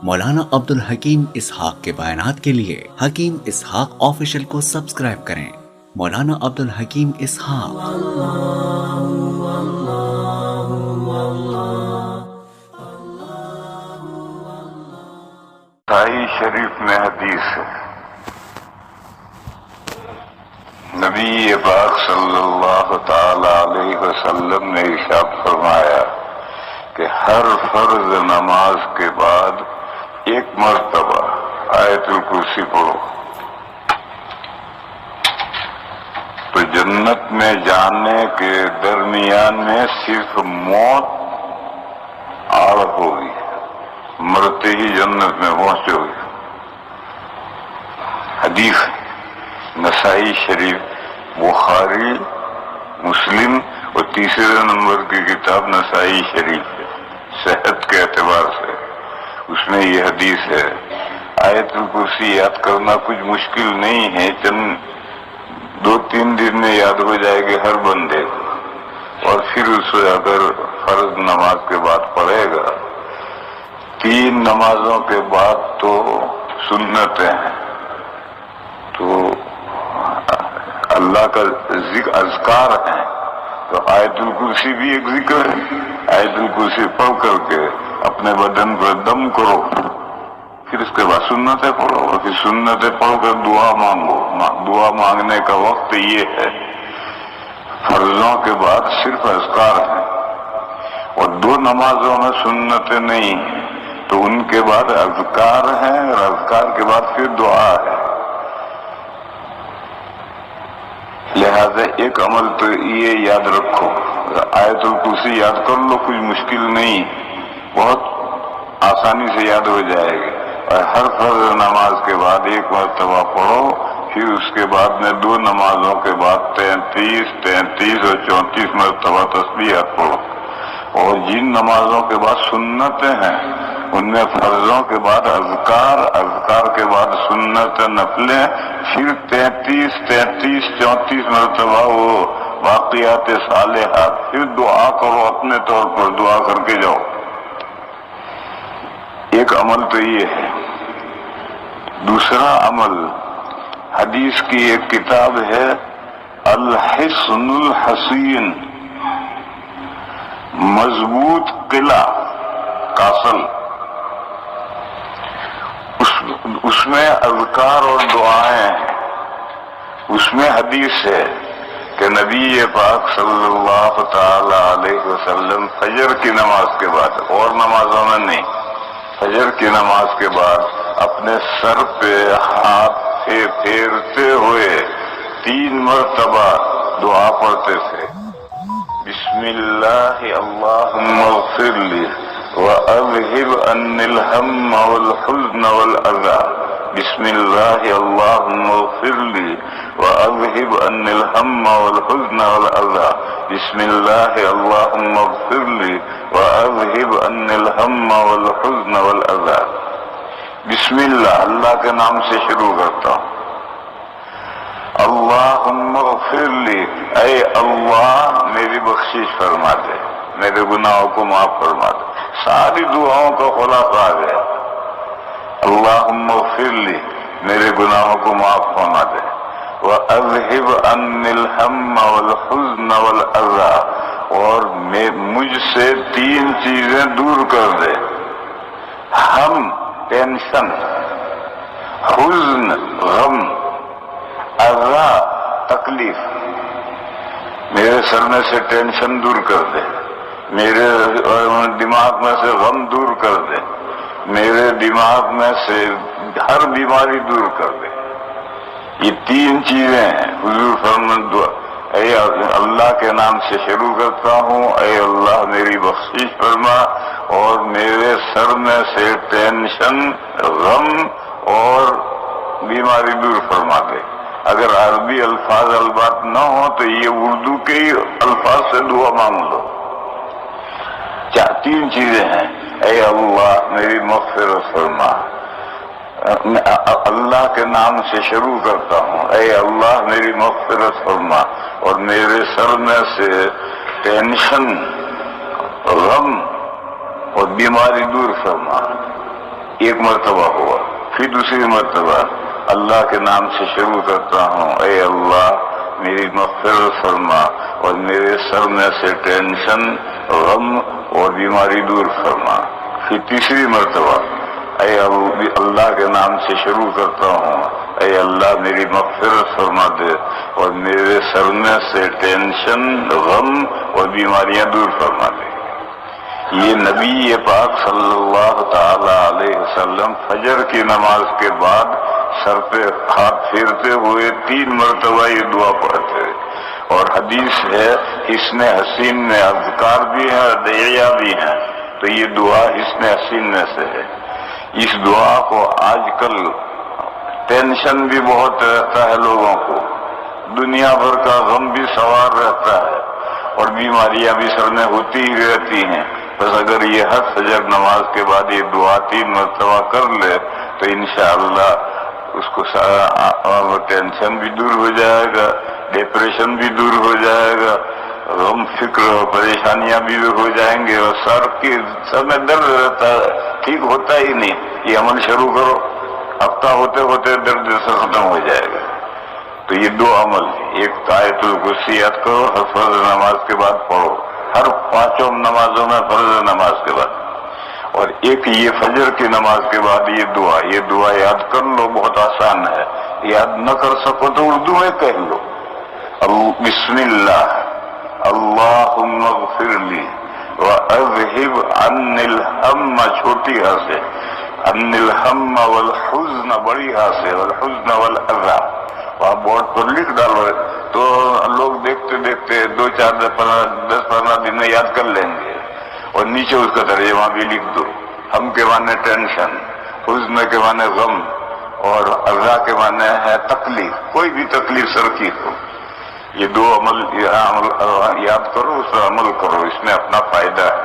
مولانا عبد الحکیم اسحاق کے بیانات کے لیے حکیم اسحاق آفیشل کو سبسکرائب کریں۔ مولانا عبد الحکیم اسحاق۔ صحیح شریف میں حدیث ہے، نبی پاک صلی اللہ تعالی علیہ وسلم نے ارشاد فرمایا کہ ہر فرض نماز کے بعد ایک مرتبہ آیت الکرسی پڑھو تو جنت میں جانے کے درمیان میں صرف موت آڑ ہوگی، مرتے ہی جنت میں پہنچو گے۔ حدیث نسائی شریف، بخاری، مسلم اور تیسرے نمبر کی کتاب نسائی شریف ہے صحت کے اعتبار سے، اس میں یہ حدیث ہے۔ آیت الکرسی یاد کرنا کچھ مشکل نہیں ہے، چند 2-3 دن میں یاد ہو جائے گی ہر بندے کو، اور پھر اسے اگر فرض نماز کے بعد پڑھے گا۔ 3 نمازوں کے بعد تو سنتیں ہیں، تو اللہ کا ذکر اذکار ہیں، تو آیت الکرسی بھی ایک ذکر ہے۔ آیت الکرسی پڑھ کر کے اپنے بدن پر دم کرو، پھر اس کے بعد سنتیں پڑھو، اور پھر سنتیں پڑھ کر دعا مانگو۔ دعا مانگنے کا وقت یہ ہے، فرضوں کے بعد صرف اذکار ہیں، اور 2 نمازوں میں سنتیں نہیں ہیں، تو ان کے بعد اذکار ہیں، اور اذکار کے بعد پھر دعا ہے۔ لہذا ایک عمل تو یہ یاد رکھو، آیت الکرسی یاد کر لو، کچھ مشکل نہیں، بہت آسانی سے یاد ہو جائے گی، اور ہر فرض نماز کے بعد ایک مرتبہ پڑھو، پھر اس کے بعد میں 2 نمازوں کے بعد 33 اور 34 مرتبہ تسبیحات پڑھو، اور جن نمازوں کے بعد سنتیں ہیں ان میں فرضوں کے بعد اذکار کے بعد سنت نفلیں، پھر 34 مرتبہ وہ واقعات صالحات، پھر دعا کرو، اپنے طور پر دعا کر کے جاؤ۔ ایک عمل تو یہ ہے۔ دوسرا عمل، حدیث کی ایک کتاب ہے الحصن الحصین، مضبوط قلعہ کاسل، اس میں اذکار اور دعائیں ہیں۔ اس میں حدیث ہے کہ نبی پاک صلی اللہ تعالی علیہ وسلم فجر کی نماز کے بعد، اور نمازوں میں نہیں، فجر کی نماز کے بعد اپنے سر پہ ہاتھ پھیرتے ہوئے 3 مرتبہ دعا پڑھتے تھے۔ بسم اللہ اللہم اغفر لی وَأَذْهِبْ عَنِّي الْهَمَّ وَالْحُزْنَ وَالْأَذَى، بسم اللہ اللہم اغفر لی وَأَذْهِبْ عَنِّي الْهَمَّ وَالْحُزْنَ وَالْأَذَى، بسم اللہ اللہم اغفر لی وَأَذْهِبْ عَنِّي الْهَمَّ وَالْحُزْنَ وَالْأَذَى۔ بسم اللہ، اللہ کے نام سے شروع کرتا ہوں۔ اللہم اغفر لی، اے اللہ میری بخشش فرما دے، میرے گناہوں کو معاف فرما دے۔ ساری دعاؤں کا خلاصہ آ گیا، اللہم اغفر لی، میرے گناہوں کو معاف فرما دے، وَأَذْهِبْ عَنِّي الْهَمَّ وَالْحُزْنَ وَالْأَذَى، اور مجھ سے 3 چیزیں دور کر دے، ہم ٹینشن، حزن غم، اذا تکلیف، میرے سر میں سے ٹینشن دور کر دے، میرے دماغ میں سے غم دور کر دے، میرے دماغ میں سے ہر بیماری دور کر دے۔ یہ 3 چیزیں ہیں۔ حضور فرمایا، اے اللہ کے نام سے شروع کرتا ہوں، اے اللہ میری بخشش فرما اور میرے سر میں سے ٹینشن، غم اور بیماری دور فرما دے۔ اگر عربی الفاظ البات نہ ہو تو یہ اردو کے ہی الفاظ سے دعا مانگ لو۔ 3 چیزیں ہیں، اے اللہ میری مغفرت فرما، اللہ کے نام سے شروع کرتا ہوں، اے اللہ میری مغفرت فرما اور میرے سر میں سے ٹینشن، غم اور بیماری دور فرما۔ ایک مرتبہ ہوا، پھر دوسری مرتبہ اللہ کے نام سے شروع کرتا ہوں، اے اللہ میری مغفرت فرما اور میرے سر میں سے ٹینشن، غم اور بیماری دور فرما۔ پھر تیسری مرتبہ اے اللہ کے نام سے شروع کرتا ہوں، اے اللہ میری مغفرت فرما دے اور میرے سر میں سے ٹینشن، غم اور بیماریاں دور فرما دے۔ یہ نبی پاک صلی اللہ تعالی علیہ وسلم فجر کی نماز کے بعد سر پہ ہاتھ پھیرتے ہوئے 3 مرتبہ یہ دعا پڑھتے، اور حدیث ہے حسن حسین میں اذکار بھی ہیں، ادعیہ بھی ہیں، تو یہ دعا حسن حسین میں سے ہے۔ اس دعا کو آج کل ٹینشن بھی بہت رہتا ہے لوگوں کو، دنیا بھر کا غم بھی سوار رہتا ہے اور بیماریاں بھی سر میں ہوتی ہی رہتی ہیں، بس اگر یہ ہر فجر نماز کے بعد یہ دعا 3 مرتبہ کر لے تو انشاءاللہ اس کو سارا ٹینشن بھی دور ہو جائے گا، ڈپریشن بھی دور ہو جائے گا، غم فکر اور پریشانیاں بھی دور ہو جائیں گے، اور سر میں درد رہتا ہے ٹھیک ہوتا ہی نہیں۔ یہ عمل شروع کرو، ہفتہ ہوتے ہوتے درد سے ختم ہو جائے گا۔ تو یہ 2 عمل، ایک آیت الکرسی یاد کرو، ہر فرض نماز کے بعد پڑھو، ہر 5 نمازوں میں فرض نماز کے بعد، اور ایک یہ فجر کی نماز کے بعد یہ دعا یاد کر لو، بہت آسان ہے، یاد نہ کر سکو تو اردو میں کہہ لو، بسم اللہ اللہم اغفر لی واذہب عنی الہم، چھوٹی ہاں سے، عنی الہم والحزن، بڑی ہاں سے، والحزن والاذى، وہاں بورڈ پر لکھ ڈالو تو لوگ دیکھتے دیکھتے 2-4-10-15 دن میں یاد کر لیں گے، اور نیچے اس کا ترجمہ بھی لکھ دو۔ ہم کے معنی ٹینشن، حزن کے معنی غم، اور اذى کے معنی ہے تکلیف، کوئی بھی تکلیف سر کی ہو۔ یہ 2 عمل یاد کرو، اس پر عمل کرو، اس میں اپنا فائدہ ہے۔